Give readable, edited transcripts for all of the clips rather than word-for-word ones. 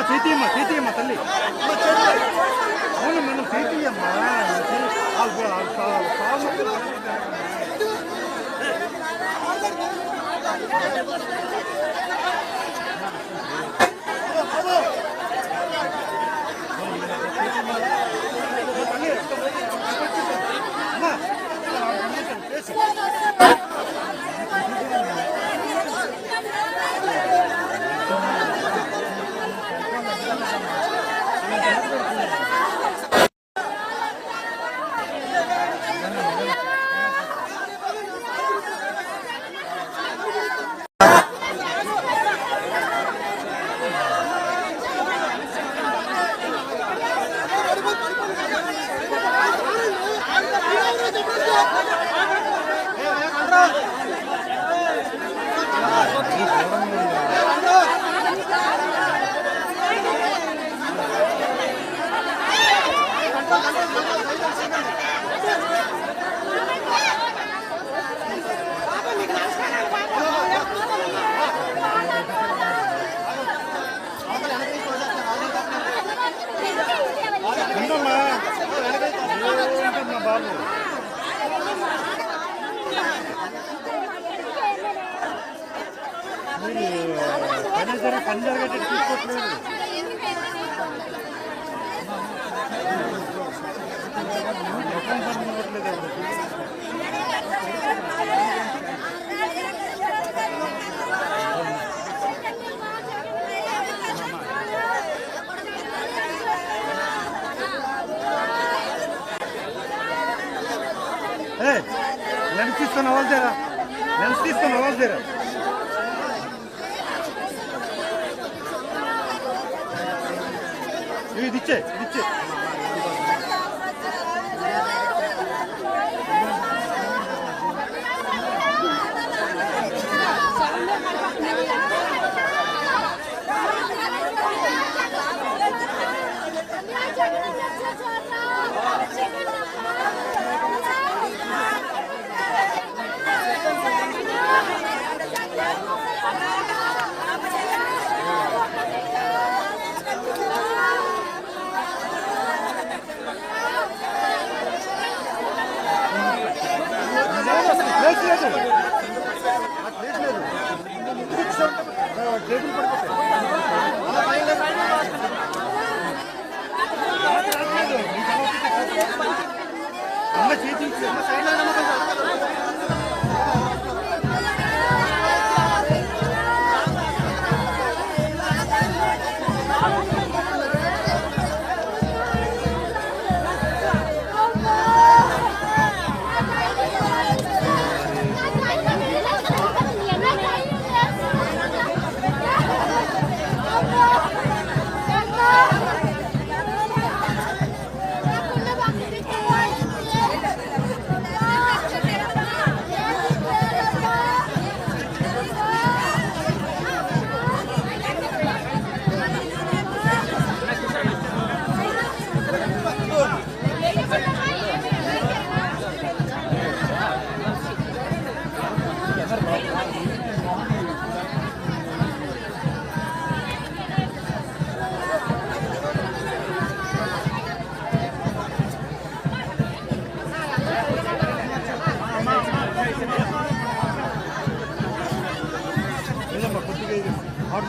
చేతియమ్మ తల్లి అవును మనం చేతియమ్మ పంజాగట్టు తీసుకోవట్లేదు లెన్స్ తీసుకొని అవ్వాలి తెరా లెన్స్ తీసుకొని అవ్వాలి తెరా ఇది ఇచ్చే అమ్మ చేతి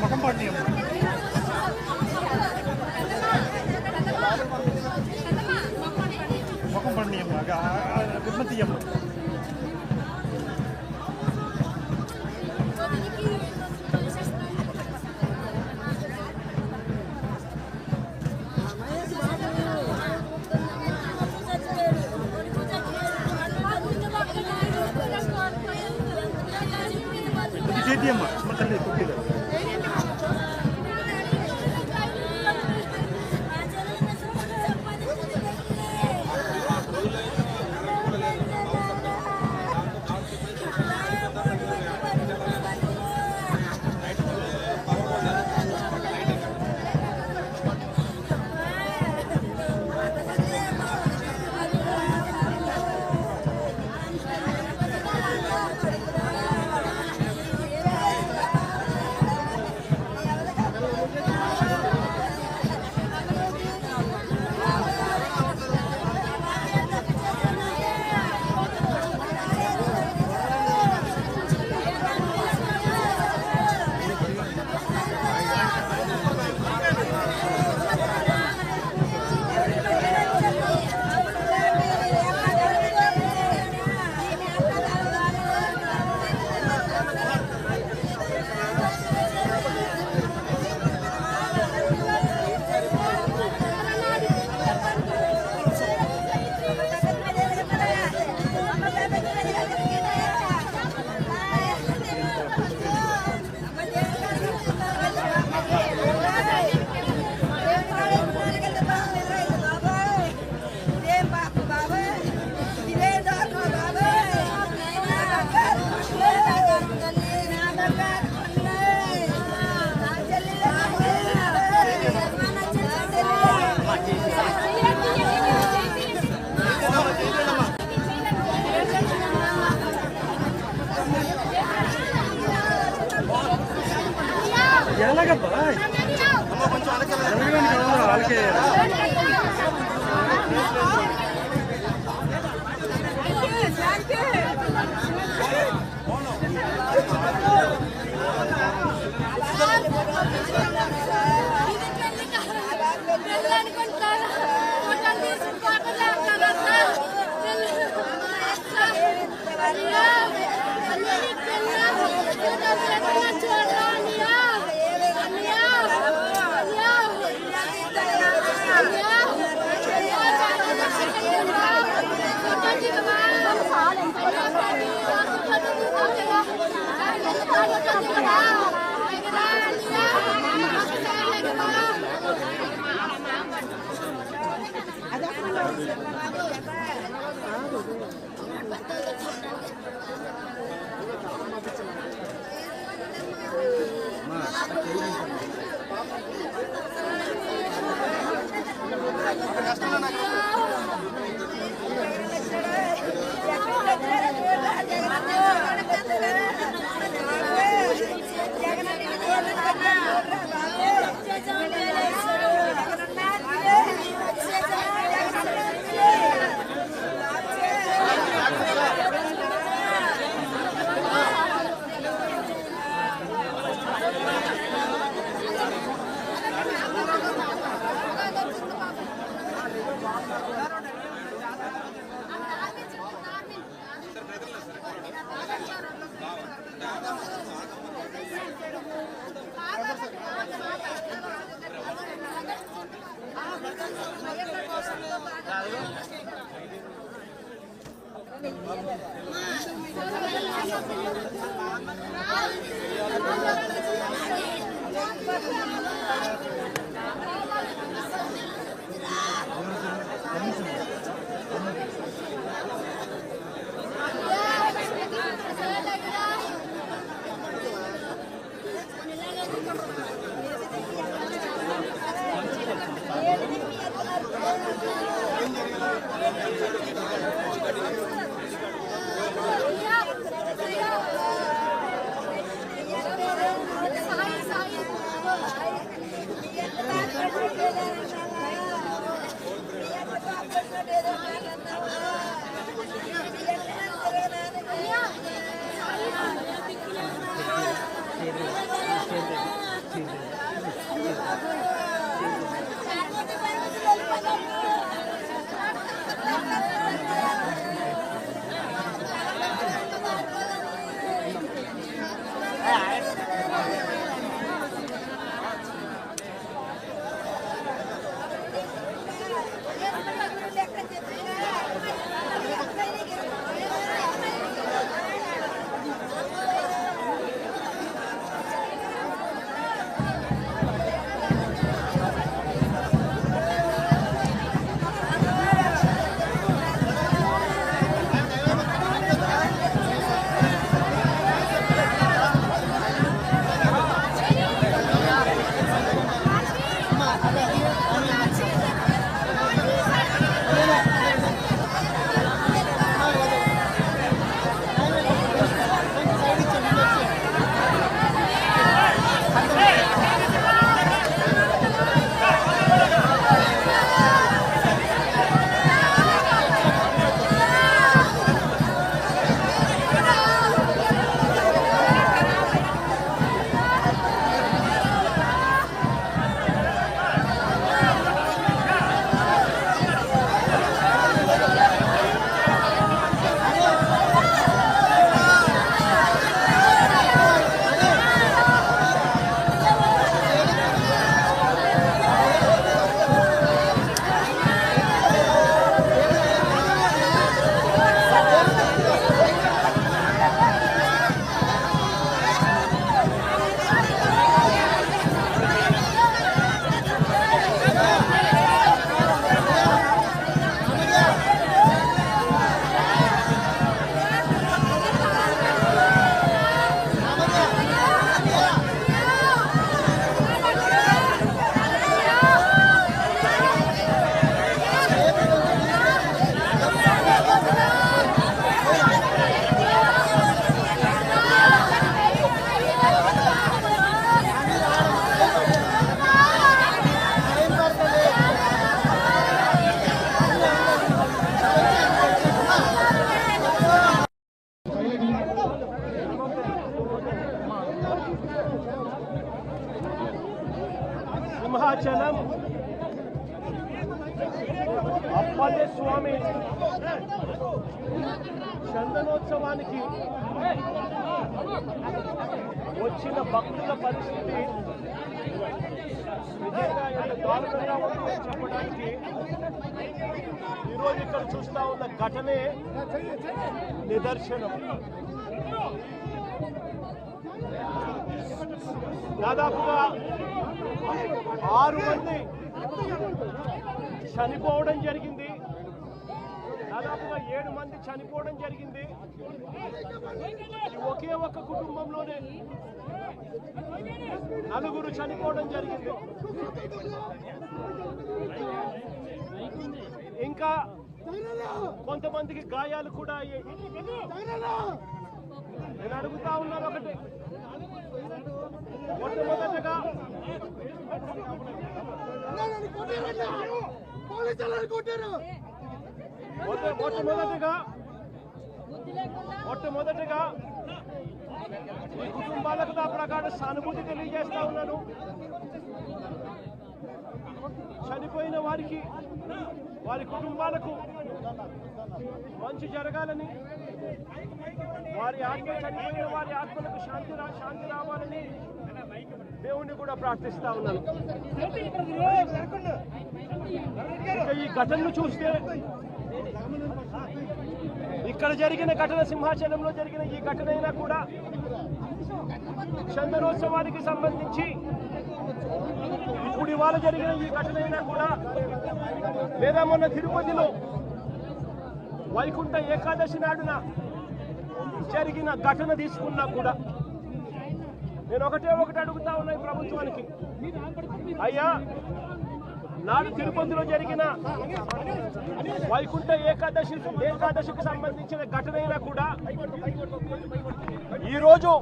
ముఖం పడినాయి ముఖం పడినాయి గుమ్మతి అమ్మ చేతి అమ్మ తల్లి కొద్దిగా ఎలాగబ్బా వాళ్ళకి సింహాచలం అప్పన్న స్వామి చందనోత్సవానికి వచ్చిన భక్తుల పరిస్థితి నిజంగా ఎంత దారుణంగా ఉందో చెప్పడానికి ఈరోజు ఇక్కడ చూస్తా ఉన్న ఘటనే నిదర్శనం. దాదాపుగా 6 మంది చనిపోవడం జరిగింది. దాదాపుగా 7 మంది చనిపోవడం జరిగింది. ఒకే ఒక్క కుటుంబంలోనే 4 చనిపోవడం జరిగింది. ఇంకా కొంతమందికి గాయాలు కూడా అయ్యాయి. నేను అడుగుతా ఉన్నాను ఒకటి, మొట్టమొదటగా ఈ కుటుంబాలకు నా ప్రకార సానుభూతి తెలియజేస్తా ఉన్నాను. చనిపోయిన వారికి, వారి కుటుంబాలకు మంచి జరగాలని, వారి ఆత్మ చనిపోయిన వారి ఆత్మలకు శాంతి రావాలని దేవుణ్ణి కూడా ప్రార్థిస్తా ఉన్నాను. ఈ ఘటనను చూస్తే, ఇక్కడ జరిగిన ఘటన, సింహాచలంలో జరిగిన ఈ ఘటన అయినా కూడా చందనోత్సవానికి సంబంధించి ఇప్పుడు ఇవాళ జరిగిన ఈ ఘటన అయినా కూడా, లేదా మొన్న తిరుపతిలో వైకుంఠ ఏకాదశి నాడున జరిగిన ఘటన తీసుకున్నా కూడా, నేను ఒకటి అడుగుతా ఉన్నా ఈ ప్రభుత్వానికి, అయ్యా నాడు తిరుపతిలో జరిగిన వైకుంఠ ఏకాదశికి సంబంధించిన ఘటన అయినా కూడా, ఈరోజు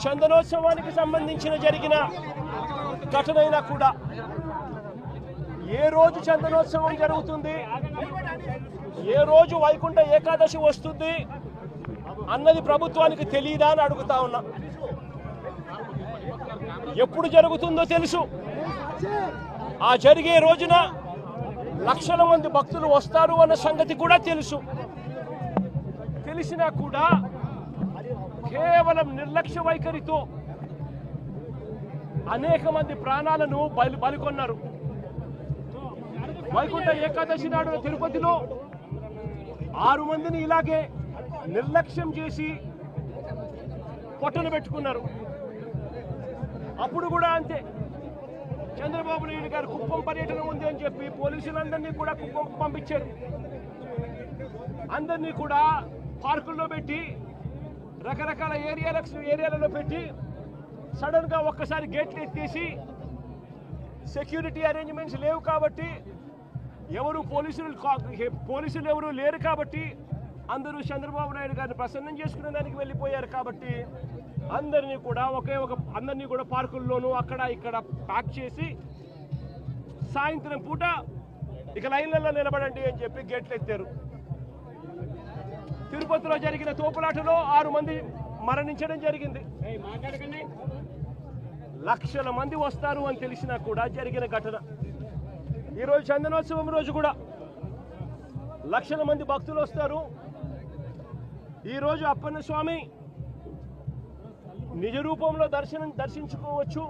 చందనోత్సవానికి సంబంధించిన జరిగిన ఘటన అయినా కూడా, ఏ రోజు చందనోత్సవం జరుగుతుంది, ఏ రోజు వైకుంఠ ఏకాదశి వస్తుంది అన్నది ప్రభుత్వానికి తెలియదా అని అడుగుతా ఉన్నా. ఎప్పుడు జరుగుతుందో తెలుసు. ఆ జరిగే రోజున లక్షల మంది భక్తులు వస్తారు అన్న సంగతి కూడా తెలుసు. తెలిసినా కూడా కేవలం నిర్లక్ష్య వైఖరితో అనేక మంది ప్రాణాలను బలికొన్నారు. వైకుంఠ ఏకాదశి నాడు తిరుపతిలో 6 మందిని ఇలాగే నిర్లక్ష్యం చేసి పొట్టను పెట్టుకున్నారు. అప్పుడు కూడా అంతే, చంద్రబాబు నాయుడు గారు కుప్పం పర్యటన ఉంది అని చెప్పి పోలీసులందరినీ కూడా కుప్పం పంపించారు. అందరినీ కూడా పార్కుల్లో పెట్టి, రకరకాల ఏరియాలలో పెట్టి, సడన్ గా ఒక్కసారి గేట్లు ఎత్తేసి, సెక్యూరిటీ అరేంజ్మెంట్స్ లేవు కాబట్టి, పోలీసులు ఎవరు లేరు కాబట్టి, అందరూ చంద్రబాబు నాయుడు గారిని ప్రసన్నం చేసుకునే దానికి వెళ్ళిపోయారు కాబట్టి, అందరినీ కూడా పార్కుల్లోనూ అక్కడ ఇక్కడ ప్యాక్ చేసి, సాయంత్రం పూట ఇక లైన్లలో నిలబడండి అని చెప్పి గేట్లు ఎత్తారు. తిరుపతిలో జరిగిన తోపులాటలో 6 మంది మరణించడం జరిగింది. లక్షల మంది వస్తారు అని తెలిసినా కూడా జరిగిన ఘటన. ఈరోజు చందనోత్సవం రోజు కూడా లక్షల మంది భక్తులు వస్తారు. ఈరోజు అప్పన్న స్వామి నిజ రూపంలో దర్శించుకోవచ్చు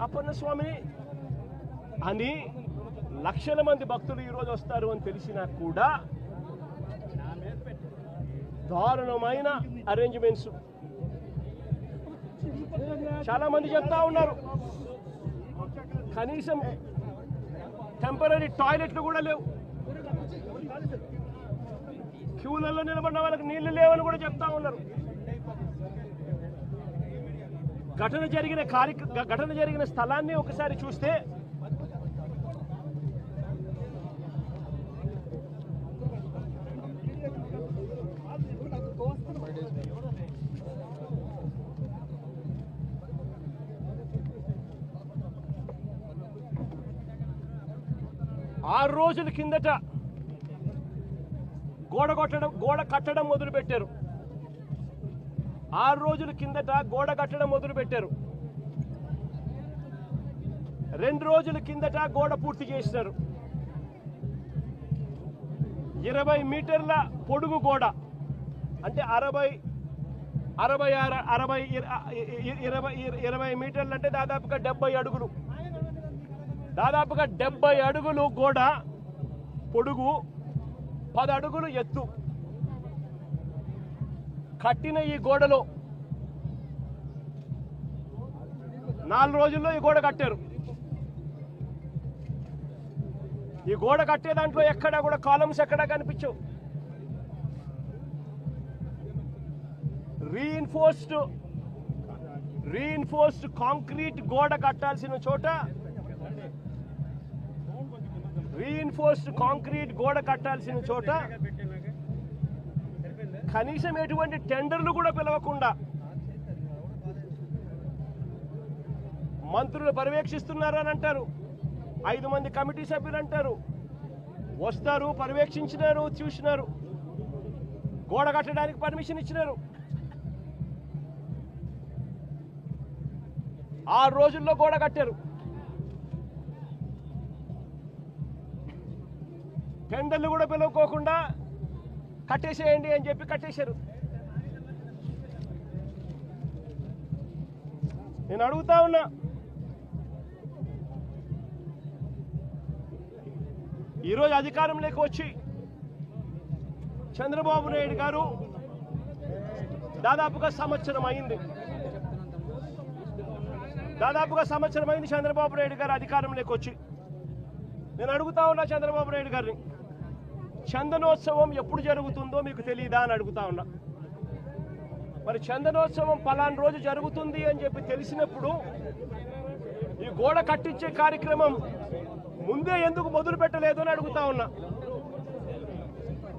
అప్పన్న స్వామిని అని లక్షల మంది భక్తులు ఈరోజు వస్తారు అని తెలిసినా కూడా దారుణమైన అరేంజ్మెంట్స్. చాలా మంది చెప్తా ఉన్నారు, కనీసం టెంపరీ టాయిలెట్లు కూడా లేవు, క్యూలలో నిలబడిన వాళ్ళకి నీళ్లు లేవని కూడా చెప్తా ఉన్నారు. ఘటన జరిగిన స్థలాన్ని ఒకసారి చూస్తే ఆరు రోజుల కిందట గోడ కట్టడం మొదలుపెట్టారు. 6 రోజుల కిందట గోడ కట్టడం మొదలుపెట్టారు. 2 రోజుల కిందట గోడ పూర్తి చేసినారు. 20 మీటర్ల పొడుగు గోడ, అంటే 20 మీటర్లు అంటే దాదాపుగా 70 అడుగులు. దాదాపుగా 70 అడుగులు గోడ పొడుగు, 10 అడుగులు ఎత్తు కట్టిన ఈ గోడలో 4 రోజుల్లో ఈ గోడ కట్టారు. ఈ గోడ కట్టే దాంట్లో ఎక్కడా కూడా కాలమ్స్ ఎక్కడా కనిపించవు. రీఇన్ఫోర్స్డ్ కాంక్రీట్ గోడ కట్టాల్సిన చోట కనీసం ఎటువంటి టెండర్లు కూడా పిలవకుండా మంత్రులు పర్యవేక్షిస్తున్నారని అంటారు. 5 మంది కమిటీ సభ్యులు అంటారు, వస్తారు, పర్యవేక్షించినారు, చూసినారు, గోడ కట్టడానికి పర్మిషన్ ఇచ్చినారు. 6 రోజుల్లో గోడ కట్టారు. టెండర్లు కూడా పిలువకోకుండా కట్టేసేయండి అని చెప్పి కట్టేశారు. నేను అడుగుతా ఉన్నా, ఈరోజు అధికారంలోకి వచ్చి చంద్రబాబు నాయుడు గారు దాదాపుగా సంవత్సరం అయింది. చంద్రబాబు నాయుడు గారు అధికారంలోకి వచ్చి. నేను అడుగుతా ఉన్నా చంద్రబాబు నాయుడు గారిని, చందనోత్సవం ఎప్పుడు జరుగుతుందో మీకు తెలియదా అని అడుగుతా ఉన్నా. మరి చందనోత్సవం పలానా రోజు జరుగుతుంది అని చెప్పి తెలిసినప్పుడు ఈ గోడ కట్టించే కార్యక్రమం ముందే ఎందుకు మొదలు పెట్టలేదు అని అడుగుతా ఉన్నా.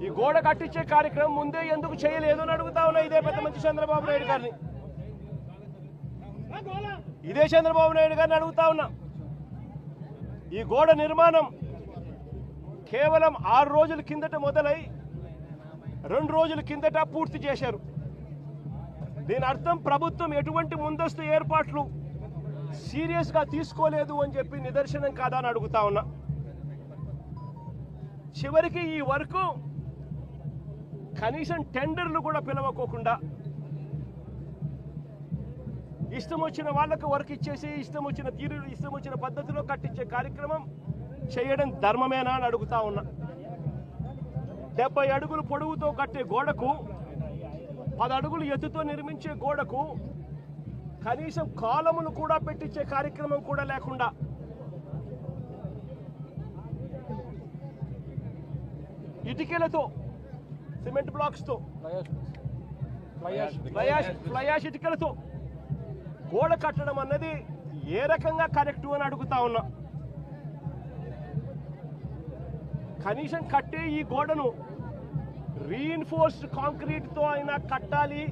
ఈ గోడ కట్టించే కార్యక్రమం ముందే ఎందుకు చేయలేదు అని అడుగుతా ఉన్నా. ఇదే పెద్ద మంచి చంద్రబాబు నాయుడు గారిని, ఇదే చంద్రబాబు నాయుడు గారిని అడుగుతా ఉన్నా. ఈ గోడ నిర్మాణం కేవలం 6 రోజుల కిందట మొదలై 2 రోజుల కిందట పూర్తి చేశారు. దీని అర్థం ప్రభుత్వం ఎటువంటి ముందస్తు ఏర్పాట్లు సీరియస్గా తీసుకోలేదు అని చెప్పి నిదర్శనం కాదా అని అడుగుతా ఉన్నా. చివరికి ఈ వరకు కనీసం టెండర్లు కూడా పిలవకోకుండా ఇష్టం వచ్చిన వాళ్ళకు వర్క్ ఇచ్చేసి ఇష్టం వచ్చిన పద్ధతిలో కట్టించే కార్యక్రమం చేయడం ధర్మమేనా అని అడుగుతా ఉన్నా. 70 అడుగులు పొడవుతో కట్టే గోడకు, 10 అడుగులు ఎత్తుతో నిర్మించే గోడకు కనీసం కాలములు కూడా పెట్టించే కార్యక్రమం కూడా లేకుండా ఇటుకలతో, సిమెంట్ బ్లాక్స్ తో, ఫ్లయాష్ ఇటుకలతో గోడ కట్టడం అన్నది ఏ రకంగా కరెక్ట్ అని అడుగుతా ఉన్నా. కనీసం కట్టే ఈ గోడను రీఇన్ఫోర్స్డ్ కాంక్రీట్ తో అయినా కట్టాలి.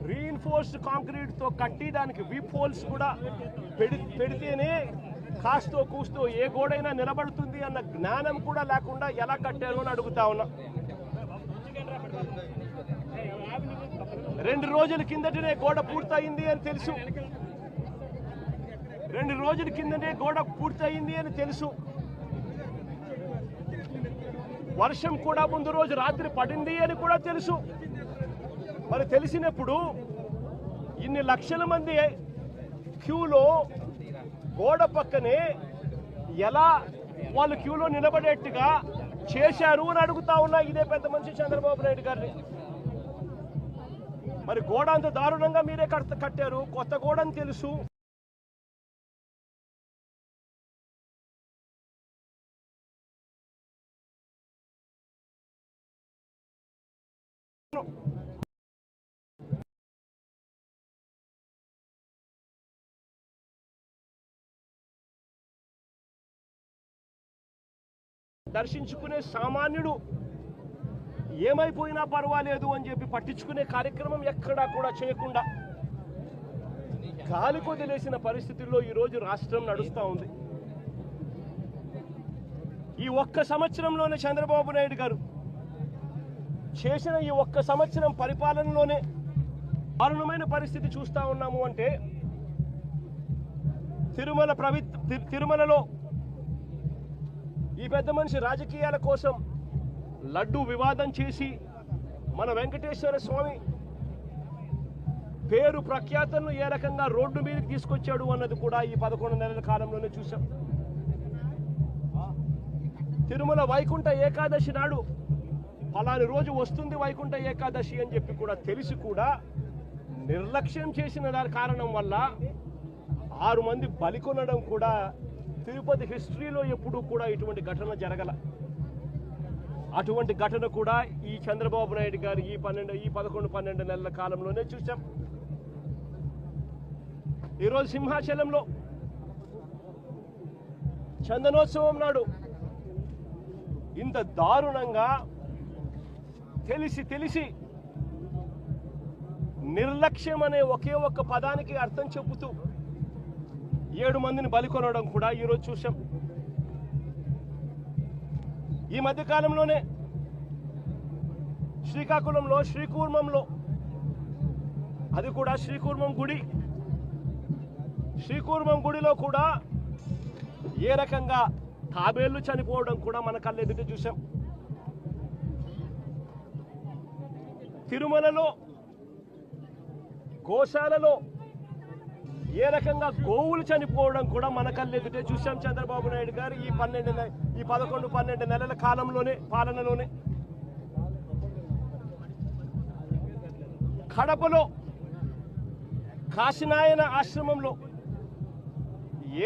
రీఇన్ఫోర్స్డ్ కాంక్రీట్ తో కట్టి దానికి వీప్ హోల్స్ కూడా పెడితేనే కాస్తో కూస్తో ఏ గోడైనా నిలబడుతుంది అన్న జ్ఞానం కూడా లేకుండా ఎలా కట్టారు అని అడుగుతా ఉన్నా. 2 రోజుల కిందటనే గోడ పూర్తయింది అని తెలుసు. 2 రోజుల కిందనే గోడ పూర్తయింది అని తెలుసు. వర్షం కూడా ముందు రోజు రాత్రి పడింది అని కూడా తెలుసు. మరి తెలిసినప్పుడు ఇన్ని లక్షల మంది క్యూలో గోడ పక్కనే ఎలా వాళ్ళు క్యూలో నిలబడేట్టుగా చేశారు అని అడుగుతా ఉన్నా. ఇదే పెద్ద మనిషి చంద్రబాబు నాయుడు గారిని. మరి గోడ అంత దారుణంగా మీరే కట్టారు, కొత్త గోడ అని తెలుసు. దర్శించుకునే సామాన్యుడు ఏమైపోయినా పర్వాలేదు అని చెప్పి పట్టించుకునే కార్యక్రమం ఎక్కడా కూడా చేయకుండా గాలి కొదిలేసిన పరిస్థితుల్లో ఈరోజు రాష్ట్రం నడుస్తూ ఉంది. ఈ ఒక్క సంవత్సరంలోనే చంద్రబాబు నాయుడు గారు చేసిన ఈ ఒక్క సంవత్సరం పరిపాలనలోనే దారుణమైన పరిస్థితి చూస్తా ఉన్నాము అంటే తిరుమలలో ఈ పెద్ద మనిషి రాజకీయాల కోసం లడ్డు వివాదం చేసి మన వెంకటేశ్వర స్వామి పేరు ప్రఖ్యాతలను ఏ రకంగా రోడ్డు మీదకి తీసుకొచ్చాడు అన్నది కూడా ఈ 11 నెలల కాలంలోనే చూసాం. తిరుమల వైకుంఠ ఏకాదశి నాడు అలాంటి రోజు వస్తుంది వైకుంఠ ఏకాదశి అని చెప్పి కూడా తెలిసి కూడా నిర్లక్ష్యం చేసిన దాని కారణం వల్ల 6 మంది బలికొనడం కూడా తిరుపతి హిస్టరీలో ఎప్పుడూ కూడా ఇటువంటి ఘటన జరగల. అటువంటి ఘటన కూడా ఈ చంద్రబాబు నాయుడు గారు ఈ 11-12 నెలల కాలంలోనే చూసాం. ఈరోజు సింహాచలంలో చందనోత్సవం నాడు ఇంత దారుణంగా తెలిసి నిర్లక్ష్యం అనే ఒకే ఒక్క పదానికి అర్థం చెబుతూ 7 మందిని బలికొనడం కూడా ఈరోజు చూసాం. ఈ మధ్యకాలంలోనే శ్రీకాకుళంలో శ్రీకూర్మంలో, అది కూడా శ్రీకూర్మం గుడిలో కూడా ఏ రకంగా తాబేళ్లు చనిపోవడం కూడా మన కళ్ళెదుట చూసాం. తిరుమలలో గోశాలలో ఏ రకంగా గోవులు చనిపోవడం కూడా మన కళ్ళెదుటే చూసాం. చంద్రబాబు నాయుడు గారు ఈ 11-12 నెలల పాలనలోనే కడపలో కాశీనాయన ఆశ్రమంలో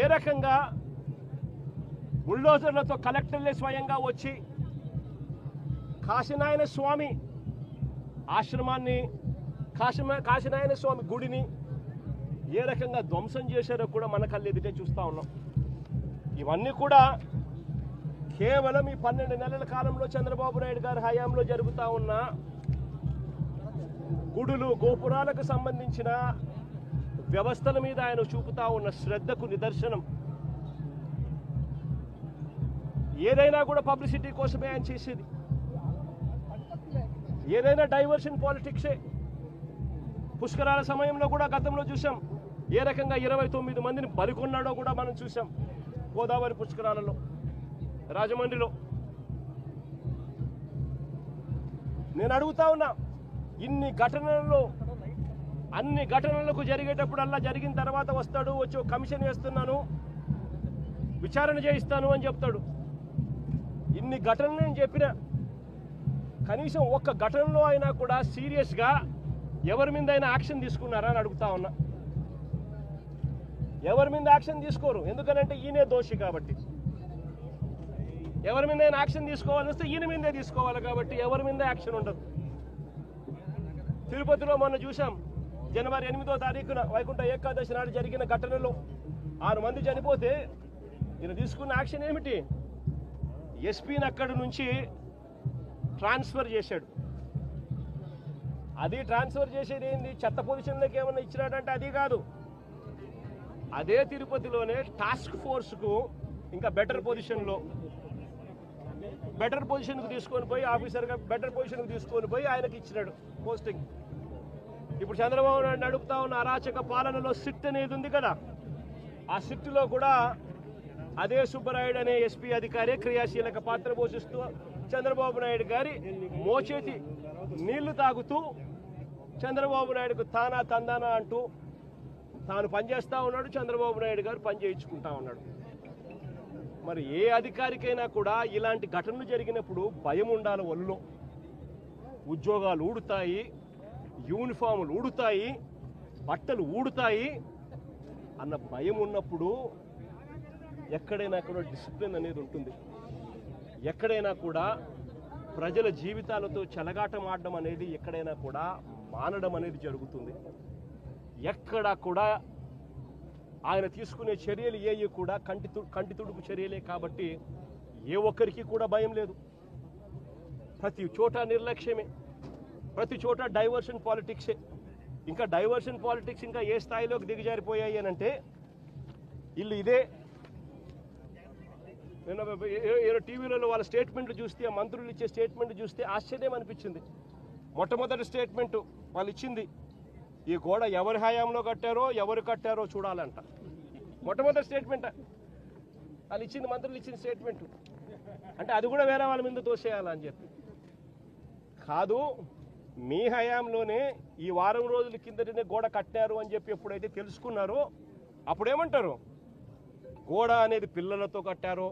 ఏ రకంగా బుల్డోజర్లతో కలెక్టర్లే స్వయంగా వచ్చి కాశీనాయన స్వామి ఆశ్రమాన్ని, కాశీనాయన స్వామి గుడిని ఏ రకంగా ధ్వంసం చేశారో కూడా మన కళ్ళెదుటే చూస్తూ ఉన్నాం. ఇవన్నీ కూడా కేవలం ఈ 12 నెలల కాలంలో చంద్రబాబు నాయుడు గారి హయాంలో జరుగుతూ ఉన్న గుడులు గోపురాలకు సంబంధించిన వ్యవస్థల మీద ఆయన చూపుతా ఉన్న శ్రద్ధకు నిదర్శనం. ఏదైనా కూడా పబ్లిసిటీ కోసమే ఆయన చేసేది, ఏదైనా డైవర్షన్ పాలిటిక్సే. పుష్కరాల సమయంలో కూడా గతంలో చూసాం ఏ రకంగా 29 మందిని బలికొన్నాడో కూడా మనం చూసాం. గోదావరి పుష్కరాలలో, రాజమండ్రిలో. నేను అడుగుతా ఉన్నా, అన్ని ఘటనలకు జరిగేటప్పుడల్లా జరిగిన తర్వాత వస్తాడు, వచ్చి కమిషన్ వేస్తున్నాను, విచారణ చేయిస్తాను అని చెప్తాడు. ఇన్ని ఘటనలు నేను చెప్పిన కనీసం ఒక్క ఘటనలో అయినా కూడా సీరియస్గా ఎవరి మీద అయినా యాక్షన్ తీసుకున్నారా అని అడుగుతా ఉన్నా. ఎవరి మీద యాక్షన్ తీసుకోరు, ఎందుకనంటే ఈయనే దోషి కాబట్టి. ఎవరి మీద అయినా యాక్షన్ తీసుకోవాలని వస్తే ఈయన మీదే తీసుకోవాలి కాబట్టి ఎవరి మీద యాక్షన్ ఉండదు. తిరుపతిలో మొన్న చూసాం, జనవరి 8వ తారీఖున వైకుంఠ ఏకాదశి నాడు జరిగిన ఘటనలో 6 మంది చనిపోతే ఈయన తీసుకున్న యాక్షన్ ఏమిటి? ఎస్పీని అక్కడి నుంచి ట్రాన్స్ఫర్ చేశాడు. అది ట్రాన్స్ఫర్ చేసేది ఏంది? చెత్త పొజిషన్లోకి ఏమన్నా ఇచ్చినాడంటే అది కాదు. అదే తిరుపతిలోనే టాస్క్ ఫోర్స్కు ఇంకా బెటర్ పొజిషన్కు తీసుకొని పోయి ఆఫీసర్గా బెటర్ పొజిషన్కు తీసుకొని పోయి ఆయనకి ఇచ్చినాడు పోస్టింగ్. ఇప్పుడు చంద్రబాబు నాయుడు అడుగుతా ఉన్న అరాచక పాలనలో సిట్ అనేది ఉంది కదా, ఆ సిట్లో కూడా అదే సుబ్బరాయుడు అనే ఎస్పీ అధికారి క్రియాశీలక పాత్ర పోషిస్తూ చంద్రబాబు నాయుడు గారి మోచేతి నీళ్లు తాగుతూ చంద్రబాబు నాయుడుకు తానా తందానా అంటూ తాను పనిచేస్తూ ఉన్నాడు, చంద్రబాబు నాయుడు గారు పని చేయించుకుంటా ఉన్నాడు. మరి ఏ అధికారికైనా కూడా ఇలాంటి ఘటనలు జరిగినప్పుడు భయం ఉండాలి. ఒళ్ళో ఉద్యోగాలు ఊడుతాయి, యూనిఫాములు ఊడుతాయి, బట్టలు ఊడుతాయి అన్న భయం ఉన్నప్పుడు ఎక్కడైనా కూడా డిసిప్లిన్ అనేది ఉంటుంది. ఎక్కడైనా కూడా ప్రజల జీవితాలతో చెలగాటం ఆడడం అనేది ఎక్కడైనా కూడా మానడం అనేది జరుగుతుంది. ఎక్కడా కూడా ఆయన తీసుకునే చర్యలు ఏవి కూడా కంటి తుడుపు చర్యలే కాబట్టి ఏ ఒక్కరికి కూడా భయం లేదు. ప్రతి చోట నిర్లక్ష్యమే, ప్రతి చోట డైవర్షన్ పాలిటిక్సే. ఇంకా డైవర్షన్ పాలిటిక్స్ ఇంకా ఏ స్థాయిలోకి దిగజారిపోయాయి అని అంటే ఇల్లు ఇదే. నేను టీవీలలో వాళ్ళ స్టేట్మెంట్లు చూస్తే, ఆ మంత్రులు ఇచ్చే స్టేట్మెంట్ చూస్తే ఆశ్చర్యం అనిపించింది. మొట్టమొదటి స్టేట్మెంటు వాళ్ళు ఇచ్చింది ఈ గోడ ఎవరి హయాంలో కట్టారో ఎవరు కట్టారో చూడాలంట. మొట్టమొదటి స్టేట్మెంట్ వాళ్ళు ఇచ్చింది, మంత్రులు ఇచ్చిన స్టేట్మెంట్. అంటే అది కూడా వేరే వాళ్ళ మీద తోసేయాలని చెప్పి కాదు. మీ హయాంలోనే ఈ వారం రోజుల కిందటనే గోడ కట్టారు అని చెప్పి ఎప్పుడైతే తెలుసుకున్నారో అప్పుడేమంటారు? గోడ అనేది పిల్లలతో కట్టారో,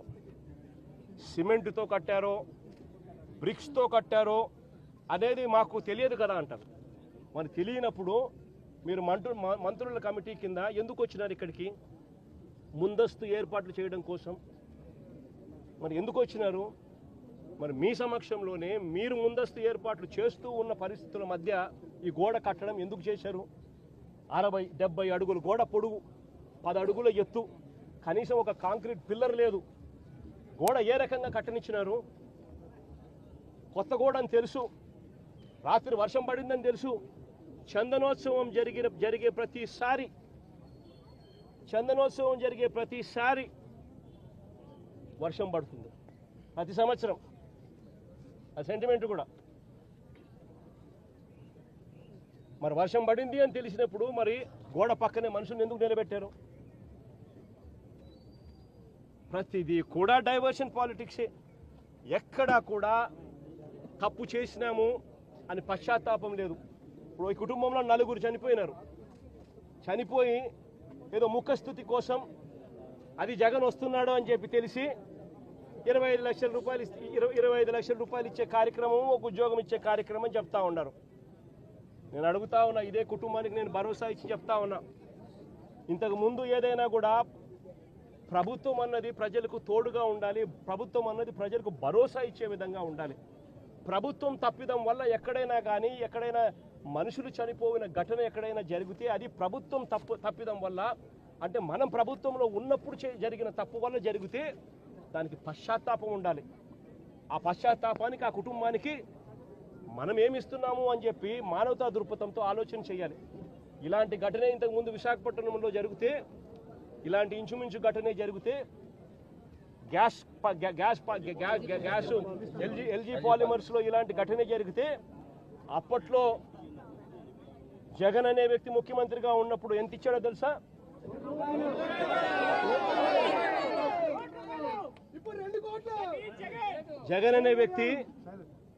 సిమెంట్తో కట్టారో, బ్రిక్స్తో కట్టారో అనేది మాకు తెలియదు కదా అంటారు. మరి తెలియనప్పుడు మీరు మంత్రుల కమిటీ కింద ఎందుకు వచ్చినారు ఇక్కడికి? ముందస్తు ఏర్పాట్లు చేయడం కోసం మరి ఎందుకు వచ్చినారు? మరి మీ సమక్షంలోనే మీరు ముందస్తు ఏర్పాట్లు చేస్తూ ఉన్న పరిస్థితుల మధ్య ఈ గోడ కట్టడం ఎందుకు చేశారు? 60-70 అడుగులు గోడ పొడుగు, 10 అడుగుల ఎత్తు, కనీసం ఒక కాంక్రీట్ పిల్లర్ లేదు. గోడ ఏ రకంగా కట్టనిచ్చినారు? కొత్త గోడ అని తెలుసు, రాత్రి వర్షం పడిందని తెలుసు. చందనోత్సవం జరిగే ప్రతిసారి వర్షం పడుతుంది, ప్రతి సంవత్సరం. ఆ సెంటిమెంట్ కూడా మరి వర్షం పడింది అని తెలిసినప్పుడు మరి గోడ పక్కనే మనుషులను ఎందుకు నిలబెట్టారు? ప్రతిదీ కూడా డైవర్షన్ పాలిటిక్సే. ఎక్కడా కూడా తప్పు చేసినాము అని పశ్చాత్తాపం లేదు. ఇప్పుడు ఈ కుటుంబంలో 4 చనిపోయినారు. చనిపోయి ఏదో ముఖస్థుతి కోసం అది జగన్ వస్తున్నాడు అని చెప్పి తెలిసి 25 లక్షల రూపాయలు 25 లక్షల రూపాయలు ఇచ్చే కార్యక్రమం, ఒక ఉద్యోగం ఇచ్చే కార్యక్రమం చెప్తా ఉన్నారు. నేను అడుగుతా ఉన్నా, ఇదే కుటుంబానికి నేను భరోసా ఇచ్చి చెప్తా ఉన్నా, ఇంతకు ముందు ఏదైనా కూడా ప్రభుత్వం అన్నది ప్రజలకు తోడుగా ఉండాలి, ప్రభుత్వం అన్నది ప్రజలకు భరోసా ఇచ్చే విధంగా ఉండాలి. ప్రభుత్వం తప్పిదం వల్ల ఎక్కడైనా కానీ ఎక్కడైనా మనుషులు చనిపోయిన ఘటన ఎక్కడైనా జరిగితే అది ప్రభుత్వం తప్పిదం వల్ల, అంటే మనం ప్రభుత్వంలో ఉన్నప్పుడు జరిగిన తప్పు వల్ల జరిగితే దానికి పశ్చాత్తాపం ఉండాలి. ఆ పశ్చాత్తాపానికి ఆ కుటుంబానికి మనం ఏమిస్తున్నాము అని చెప్పి మానవతా దృక్పథంతో ఆలోచన చేయాలి. ఇలాంటి ఘటన ఇంతకుముందు విశాఖపట్నంలో జరిగితే, ఇలాంటి ఇంచుమించు ఘటనే జరిగితే గ్యాస్ ఎల్జీ పాలిమర్స్లో ఇలాంటి ఘటన జరిగితే అప్పట్లో జగన్ అనే వ్యక్తి ముఖ్యమంత్రిగా ఉన్నప్పుడు ఎంత ఇచ్చాడో తెలుసా? జగన్ అనే వ్యక్తి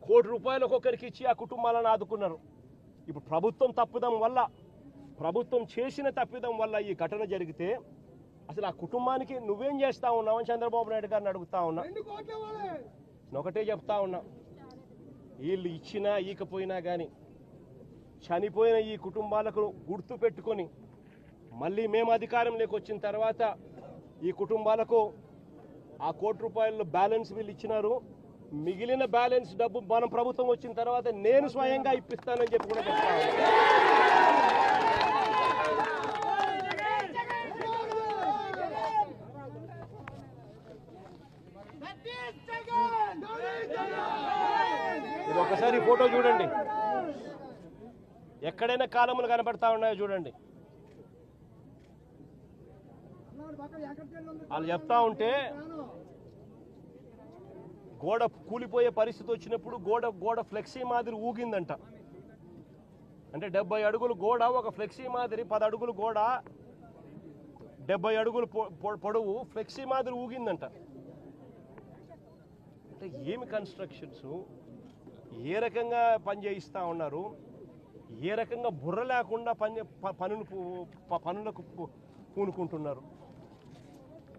₹1 కోటి ఒక్కొక్కరికి ఇచ్చి ఆ కుటుంబాలను ఆదుకున్నారు. ఇప్పుడు ప్రభుత్వం తప్పిదం వల్ల, ప్రభుత్వం చేసిన తప్పిదం వల్ల ఈ ఘటన జరిగితే అసలు ఆ కుటుంబానికి నువ్వేం చేస్తా ఉన్నావు అని చంద్రబాబు నాయుడు గారిని అడుగుతా ఉన్నా. ఒకటే చెప్తా ఉన్నా, వీళ్ళు ఇచ్చినా ఈకపోయినా కానీ చనిపోయిన ఈ కుటుంబాలకు గుర్తు పెట్టుకొని మళ్ళీ మేము అధికారంలోకి వచ్చిన తర్వాత ఈ కుటుంబాలకు ఆ ₹1 కోటి బ్యాలెన్స్ వీళ్ళు ఇచ్చినారు. మిగిలిన బ్యాలెన్స్ డబ్బు మనం ప్రభుత్వం వచ్చిన తర్వాత నేను స్వయంగా ఇప్పిస్తానని చెప్పి కూడా చెప్తా ఉన్నా. ఇది ఒకసారి ఫోటో చూడండి, ఎక్కడైనా కాలములు కనబడతా ఉన్నాయో చూడండి. వాళ్ళు చెప్తా ఉంటే గోడ కూలిపోయే పరిస్థితి వచ్చినప్పుడు గోడ ఫ్లెక్సీ మాదిరి ఊగిందంట. అంటే 70 అడుగులు గోడ, ఒక ఫ్లెక్సీ మాదిరి 10 అడుగులు గోడ, 70 అడుగులు పొడవు ఫ్లెక్సీ మాదిరి ఊగిందంట. అంటే ఏమి కన్స్ట్రక్షన్స్, ఏ రకంగా పని చేయిస్తూ ఉన్నారు, ఏ రకంగా బుర్ర లేకుండా పనులకు పూనుకుంటున్నారు.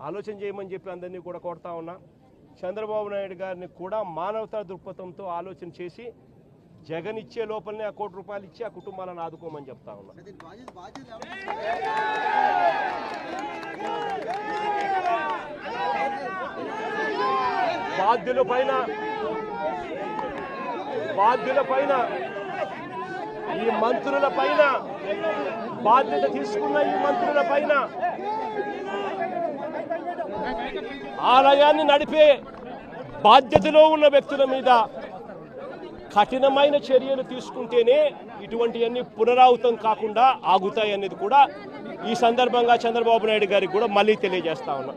ఆలోచన చేయమని చెప్పి అందరినీ కూడా కోరుతా ఉన్నా. చంద్రబాబు నాయుడు గారిని కూడా మానవతా దృక్పథంతో ఆలోచన చేసి జగన్ ఇచ్చే లోపలనే ఆ ₹1 కోటి ఇచ్చి ఆ కుటుంబాలను ఆదుకోమని చెప్తా ఉన్నా. బాధ్యుల పైన ఈ మంత్రుల పైన, బాధ్యత తీసుకున్న ఈ మంత్రుల పైన, ఆలయాన్ని నడిపే బాధ్యతలో ఉన్న వ్యక్తుల మీద కఠినమైన చర్యలు తీసుకుంటేనే ఇటువంటివన్నీ పునరావృతం కాకుండా ఆగుతాయి అనేది కూడా ఈ సందర్భంగా చంద్రబాబు నాయుడు గారికి కూడా మళ్ళీ తెలియజేస్తా ఉన్నా.